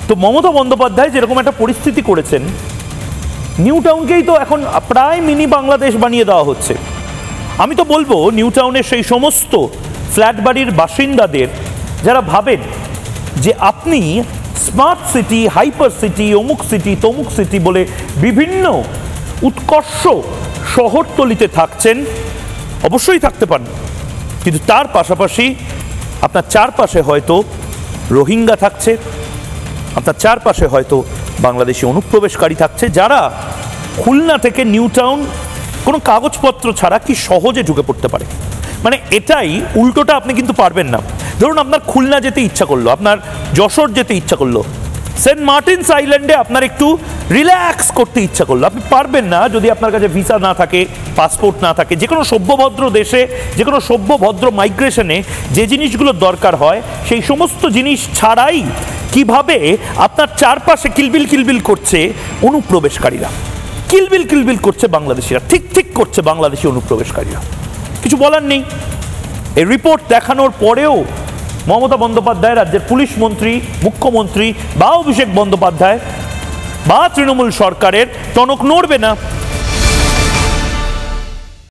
তো মমতা বন্দ্যোপাধ্যায় যেরকম একটা পরিস্থিতি করেছেন, নিউ টাউনকেই তো এখন প্রায় মিনি বাংলাদেশ বানিয়ে দেওয়া হচ্ছে। আমি তো বলবো নিউ টাউনের সেই সমস্ত ফ্ল্যাট বাড়ির বাসিন্দাদের যারা ভাবেন যে আপনি স্মার্ট সিটি, হাইপার সিটি, অমুক সিটি, তমুক সিটি বলে বিভিন্ন উৎকর্ষ শহরতলিতে থাকছেন, অবশ্যই থাকতে পারেন, কিন্তু তার পাশাপাশি আপনার চারপাশে হয়তো রোহিঙ্গা থাকছে, আপনার চারপাশে হয়তো বাংলাদেশি অনুপ্রবেশকারী থাকছে, যারা খুলনা থেকে নিউ টাউন কোনো কাগজপত্র ছাড়া কি সহজে ঢুকে পড়তে পারে। মানে এটাই উল্টোটা আপনি কিন্তু পারবেন না। ধরুন আপনার খুলনা যেতে ইচ্ছা করলো, আপনার যশোর যেতে ইচ্ছা করলো, সেন্ট মার্টিনস আইল্যান্ডে আপনার একটু রিল্যাক্স করতে ইচ্ছা করলো, আপনি পারবেন না যদি আপনার কাছে ভিসা না থাকে, পাসপোর্ট না থাকে। যে কোনো সভ্যভদ্র দেশে, যে কোনো সভ্যভদ্র মাইগ্রেশনে যে জিনিসগুলো দরকার হয় সেই সমস্ত জিনিস ছাড়াই কিভাবে আপনার চারপাশে কিলবিল কিলবিল করছে অনুপ্রবেশকারীরা, কিলবিল কিলবিল করছে বাংলাদেশিরা, ঠিক ঠিক করছে বাংলাদেশি অনুপ্রবেশকারীরা, কিছু বলার নেই। এই রিপোর্ট দেখানোর পরেও মমতা বন্দ্যোপাধ্যায়, রাজ্যের পুলিশ মন্ত্রী, মুখ্যমন্ত্রী বা অভিষেক বন্দ্যোপাধ্যায় বা তৃণমূল সরকারের টনক নড়বে না।